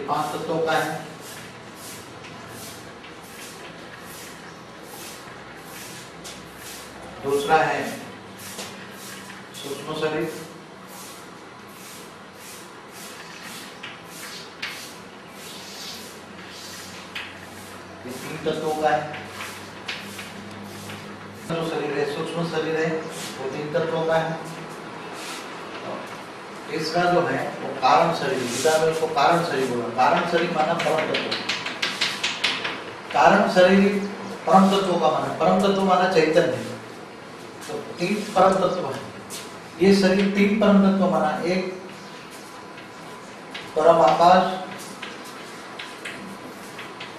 5 तत्वों का है। दूसरा है सूक्ष्म शरीर, ये 3 तत्वों का है। जो शरीर है सूक्ष्म शरीर है वो 3 तत्वों का है। तीसरा जो है वो कारण शरीर, गीता में उसको कारण शरीर बोला। कारण शरीर माना परम तत्व, कारण शरीर परम तत्वों का माना, परम तत्व माना चैतन्य। तो 3 परम तत्व है ये शरीर, 3 परम तत्व माना। एक परम आकाश,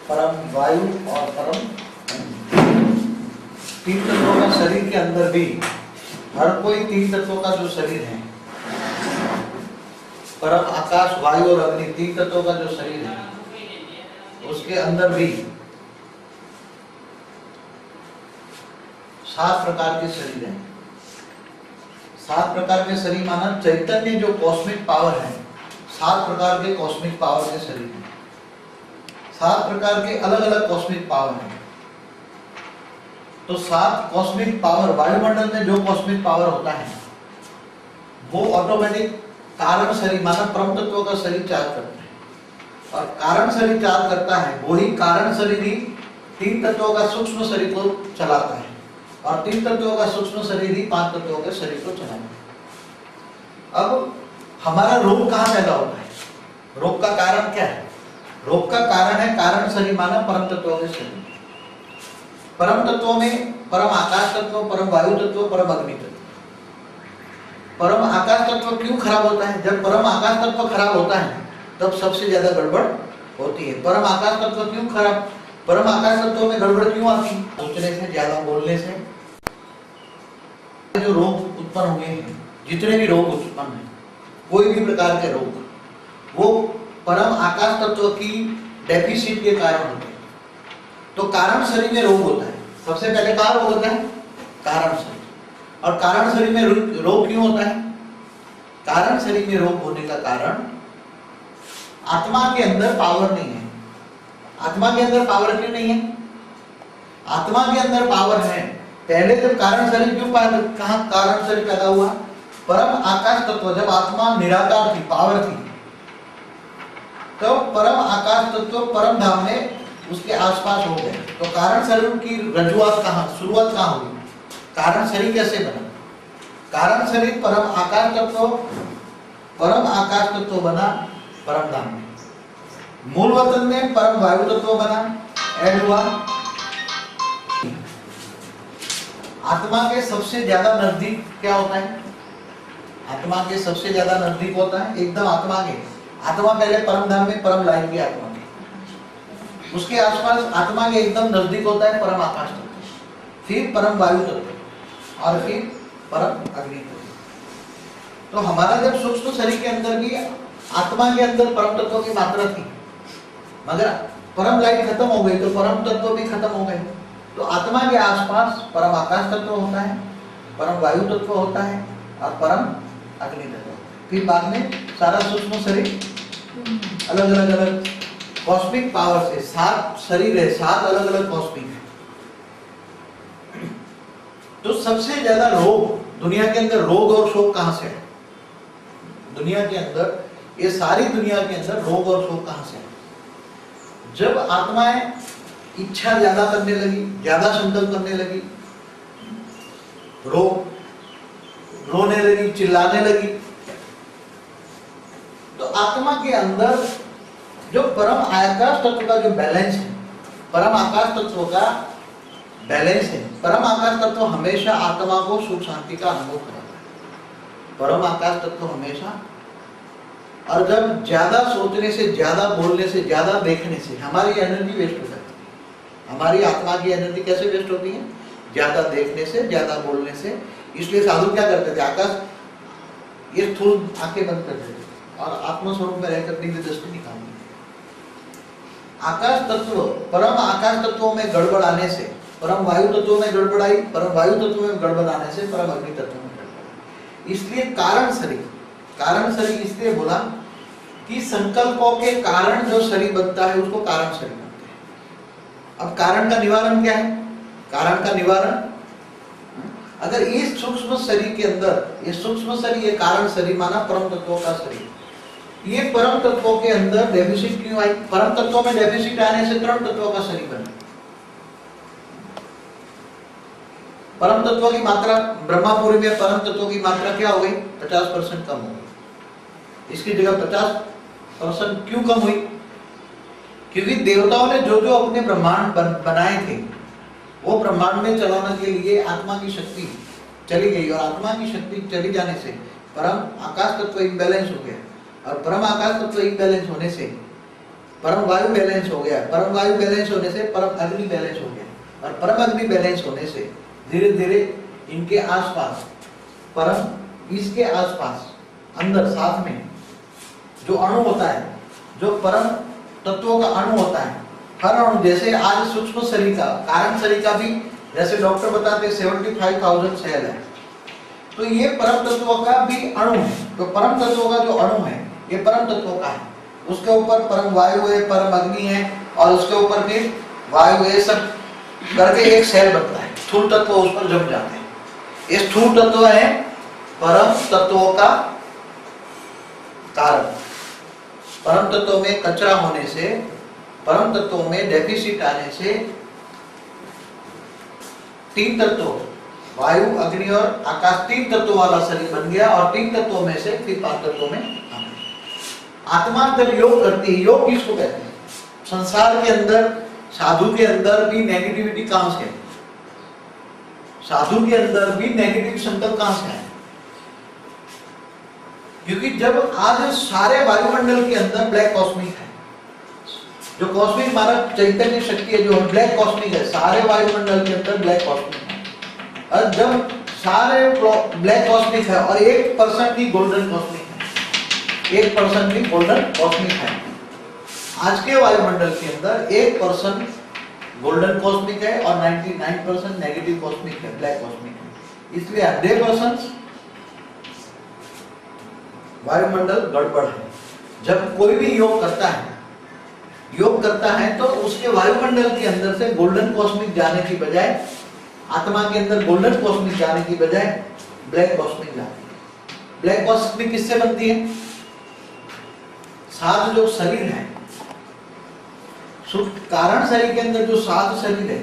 परम वायु और परम 3 तत्वों का शरीर के अंदर भी हर कोई 3 तत्वों का जो शरीर है, परम आकाश वायु और अग्नि 3 तत्वों का जो शरीर है, उसके अंदर भी 7 प्रकार के शरीर हैं। 7 प्रकार के शरीर माना चैतन्य जो कॉस्मिक पावर है, 7 प्रकार के कॉस्मिक पावर के शरीर हैं। 7 प्रकार के अलग अलग कॉस्मिक पावर हैं। तो 7 कॉस्मिक पावर, वायुमंडल में जो कॉस्मिक पावर होता है वो ऑटोमेटिक कारण शरीर माना परम तत्वों का शरीर चार्ज करता है। और कारण शरीर चार्ज करता है वही कारण शरीर ही 3 तत्वों का सूक्ष्म शरीर को चलाता है, और 3 तत्वों का सूक्ष्म शरीर ही 5 तत्वों के शरीर को चलाता है। अब हमारा रोग कहाँ पैदा होता है? रोग का कारण क्या है? रोग का कारण है कारण शरीर माना परम तत्वों के शरीर। परम तत्वों में परम आकाश तत्व, परम वायु तत्व, परम अग्नि तत्व। परम आकाश तत्व क्यों खराब होता है? जब परम आकाश तत्व खराब होता है तब सबसे ज्यादा गड़बड़ होती है। परम आकाश तत्व क्यों खराब? परम आकाश तत्व में गड़बड़ क्यों आती है? सोचने से, ज्यादा बोलने से जो रोग उत्पन्न हुए हैं, जितने भी रोग उत्पन्न हैं, कोई भी प्रकार के रोग, वो परम आकाश तत्व की डेफिसिट के कारण होते हैं। तो कारण शरीर में रोग होता है। सबसे पहले कहाँ रोग होता है? कारण शरीर। और कारण शरीर में रोग क्यों होता है? कारण शरीर में रोग होने का कारण आत्मा के अंदर पावर नहीं है। आत्मा के अंदर पावर क्यों नहीं है? आत्मा के अंदर पावर है। पहले जब कारण शरीर क्यों कहाँ कारण शरीर पैदा हुआ? परम आकाश तत्व जब आत्मा निराकार थी, पावर थी, तो परम आकाश तत्व परम धाम में उसके आसपास हो गए। तो कारण शरीर की रजुआत कहाँ, शुरुआत कहाँ हुई? कारण शरीर कैसे बना? कारण शरीर परम आकाश तत्व बना परम धाम में। मूल वतन में परम वायु तत्व बना, ऐड हुआ। आत्मा के सबसे ज्यादा नजदीक क्या होता है? आत्मा के सबसे ज्यादा नजदीक होता है एकदम आत्मा के। आत्मा पहले परम धाम में, परम लाइन की आत्मा के, उसके आसपास आत्मा के एकदम नजदीक होता है परम आकाश तत्व, फिर परम वायु तत्व और फिर परम अग्नि तत्व। तो हमारा जब सूक्ष्म शरीर के अंदर भी आत्मा के अंदर परम तत्व की मात्रा थी, मगर परम लाइन खत्म हो गई तो परम तत्व भी खत्म हो गए। तो आत्मा के आसपास परम आकाश तत्व होता है, परम वायु तत्व होता है और परम अग्नि तत्व। फिर बाद में सारा सूक्ष्म शरीर अलग अलग कॉस्मिक पावर से, 7 शरीर है, 7 अलग अलग कॉस्मिक है। तो सबसे ज्यादा रोग दुनिया के अंदर, रोग और शोक कहां से है? दुनिया के अंदर, ये सारी दुनिया के अंदर रोग और शोक कहां से है? जब आत्माएं इच्छा ज्यादा करने लगी, ज्यादा संकल्प करने लगी, रोने लगी, चिल्लाने लगी, तो आत्मा के अंदर जो परम आकाश तत्व का जो बैलेंस है, परम आकाश तत्व का बैलेंस है। परम आकाश तत्व हमेशा आत्मा को सुख शांति का अनुभव कराता है, परम आकाश तत्व हमेशा। और जब ज्यादा सोचने से, ज्यादा बोलने से, ज्यादा देखने से हमारी एनर्जी वेस्ट हो जाती है। हमारी आत्मा की एनर्जी कैसे वेस्ट होती है? ज्यादा देखने से, ज्यादा बोलने से। इसलिए साधु क्या करते थे? आकाश ये स्थूल आंखें बंद कर देते और आत्मस्वरूप में रहकर दिव्य दृष्टि निकालते। आकाश तत्व, परम आकाश तत्वों में गड़बड़ आने से परम वायु तत्वों में गड़बड़ आई, परम वायु तत्वों में गड़बड़ आने से परम अग्नि तत्व में गड़बड़ आई। इसलिए कारण शरीर इसलिए बोला कि संकल्पों के कारण जो शरीर बनता है उसको कारण शरीर बनते हैं। अब कारण का निवारण क्या है? कारण का निवारण, अगर इस सूक्ष्म शरीर के अंदर, ये सूक्ष्म शरीर, ये कारण शरीर माना परम तत्वों का शरीर, ये परम तत्वों के अंदर डेफिसिट क्यों आई? परम तत्वों में डेफिसिट आने से तृण तत्वों का शरीर बना। परम तत्वों की मात्रा, ब्रह्मापुरी में परम तत्वों की मात्रा क्या हो गई? 50% कम हो गई। इसकी जगह 50% क्यों कम हुई? क्योंकि देवताओं ने जो जो अपने ब्रह्मांड बनाए थे, वो ब्रह्मांड में चलाने के लिए आत्मा की शक्ति चली गई, और आत्मा की शक्ति चली जाने से परम आकाश तत्व इम्बैलेंस हो गया, और परम आकाश तत्व इम्बैलेंस होने से परम वायु बैलेंस हो गया, परम वायु बैलेंस होने से परम अग्नि बैलेंस हो गया, और परम अग्नि बैलेंस होने से धीरे धीरे इनके आसपास, परम इसके आसपास अंदर साथ में जो अणु होता है, जो परम तत्वों का अणु होता है, हर अणु, जैसे आज सूक्ष्म शरीर का, कारण शरीर का भी, जैसे डॉक्टर बताते हैं 75,000 सेल है, तो ये परम तत्वों का भी अणु है। तो परम तत्वों का जो अणु है, ये परम तत्वों का है, उसके ऊपर परम वायु है, परम अग्नि है, और उसके ऊपर फिर वायु है, सब करके एक सेल बनता है। स्थूल तत्व उस पर जम जाते हैं। ये स्थूल तत्व है परम तत्वों का कारण। परम तत्वों में कचरा होने से, परम तत्वों में डेफिसिट आने से तीन तत्वों, वायु, अग्नि और आकाश, तीन तत्वों वाला शरीर बन गया, और तीन तत्वों में से फिर पांच तत्वों में आ गया। आत्मा जब योग करती है, योग किसको कहते हैं? संसार के अंदर, साधु के अंदर भी नेगेटिविटी कहां से है? साधु के अंदर भी नेगेटिव संकल्प कहां से है? क्योंकि जब आज सारे वायुमंडल के अंदर ब्लैक कॉस्मिक है, जो कॉस्मिक हमारा चैतन्य शक्ति है, जो ब्लैक कॉस्मिक है, सारे वायुमंडल के अंदर ब्लैक कॉस्मिक है। और जब सारे ब्लैक कॉस्मिक है और 1% ही गोल्डन कॉस्मिक है, 1% ही गोल्डन कॉस्मिक है। आज के वायुमंडल के अंदर 1% गोल्डन कॉस्मिक है और 99% नेगेटिव कॉस्मिक है, ब्लैक कॉस्मिक है। इसलिए 100% वायुमंडल गड़बड़ है। जब कोई भी योग करता है तो उसके वायुमंडल के अंदर से गोल्डन कॉस्मिक जाने की बजाय, आत्मा के अंदर गोल्डन कॉस्मिक जाने की बजाय ब्लैक कॉस्मिक जाती है। ब्लैक कॉस्मिक किससे बनती है? सात जो शरीर है, कारण शरीर के अंदर जो सात शरीर है,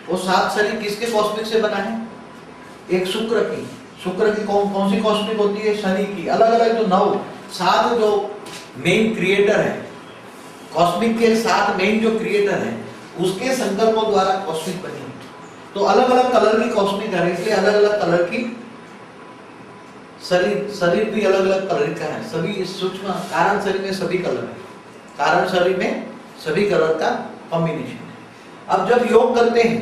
वो सात शरीर किसके कॉस्मिक से बना है? एक शुक्र की कौन सी कॉस्मिक होती है? शनि की। अलग अलग जो 9 7 जो मेन क्रिएटर है, कॉस्मिक के 7 मेन जो क्रिएटर है, उसके संकल्पों द्वारा कॉस्मिक बनी। तो अलग अलग कलर की कॉस्मिक है, इसलिए अलग अलग कलर की शरीर भी अलग अलग कलर का है। सभी सूक्ष्म कारण शरीर में सभी कलर है, कारण शरीर में सभी कलर का कॉम्बिनेशन है। अब जब योग करते हैं,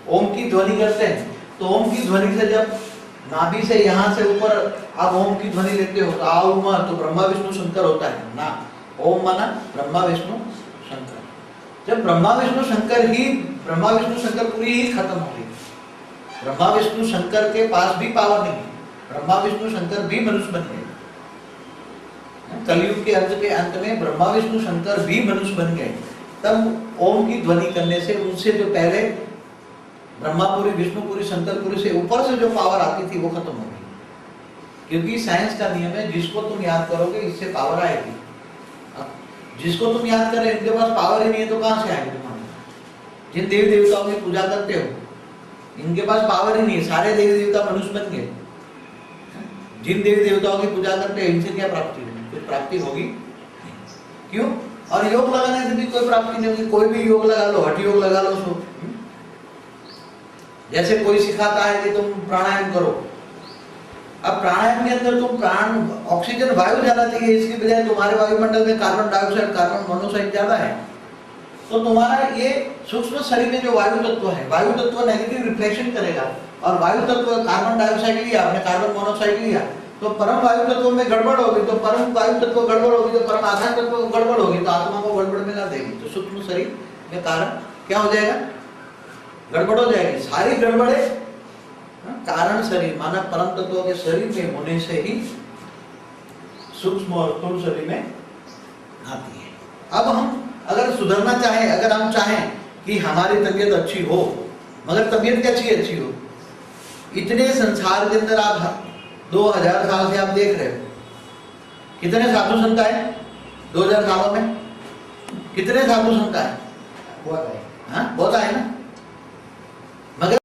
ओम की ध्वनि करते हैं, तो ओम की ध्वनि से जब नाभि से यहाँ से ऊपर आप ओम की ध्वनि लेते हो, तो आओ तो ब्रह्मा विष्णु शंकर होता है ना। ओम माना ब्रह्मा विष्णु शंकर। जब ब्रह्मा विष्णु शंकर पूरी ही खत्म हो गई, ब्रह्मा विष्णु शंकर के पास भी पावर नहीं है, ब्रह्मा विष्णु शंकर भी मनुष्य बन गए। कलयुग के अंत में ब्रह्मा विष्णु शंकर भी मनुष्य बन गए। तब ओम की ध्वनि करने से उनसे जो पहले ब्रह्मापुरी, विष्णुपुरी, शंकरपुरी से ऊपर से जो पावर आती थी वो खत्म हो गई। क्योंकि साइंस का नियम है, जिसको तुम याद करोगे इससे पावर आएगी। जिसको तुम याद कर रहे इनके पास पावर ही नहीं है तो कहां से आएगी तुम्हारे? जिन देवी देवताओं की पूजा करते हो इनके पास पावर ही नहीं है, सारे देवी देवता मनुष्य बन गए। जिन देवी देवताओं की पूजा करते हैं इनसे क्या प्राप्ति होगी? कुछ प्राप्ति होगी? क्यों? और योग लगाने से भी कोई प्राप्ति नहीं होगी। कोई भी योग लगा लो, हठ योग लगा लो, सो जैसे कोई सिखाता है कि तुम प्राणायाम करो। अब प्राणायाम के अंदर तुम प्राण, ऑक्सीजन, वायु ज्यादा चाहिए, इसकी बजाय तुम्हारे वायुमंडल में कार्बन डाइऑक्साइड, कार्बन मोनोऑक्साइड ज्यादा है, तो तुम्हारा ये सूक्ष्म शरीर में जो वायु तत्व है, वायु तत्व नेगेटिव रिफ्लेक्शन करेगा। और वायु तत्व कार्बन डाइऑक्साइड लिया आपने, कार्बन मोनोऑक्साइड लिया, तो परम वायु तत्व में गड़बड़ होगी, तो परम वायु तत्व गड़बड़ होगी, तो परम आकाश तत्व गड़बड़ होगी, तो आत्मा को गड़बड़ में ला देगी। तो सूक्ष्म शरीर में कारण क्या हो जाएगा? गड़बड़ हो जाएगी। सारी गड़बड़े कारण शरीर माना परम तत्व के शरीर में होने से ही सूक्ष्म और स्थूल शरीर में आती है। अब हम अगर सुधरना चाहें, अगर हम चाहें कि हमारी तबीयत अच्छी हो, मगर तबीयत कैसी अच्छी हो? इतने संसार के अंदर आप 2000 साल से आप देख रहे हो कितने साधु संत आए 2000 सालों में, कितने साधु संत आए? बहुत आए ना, मगर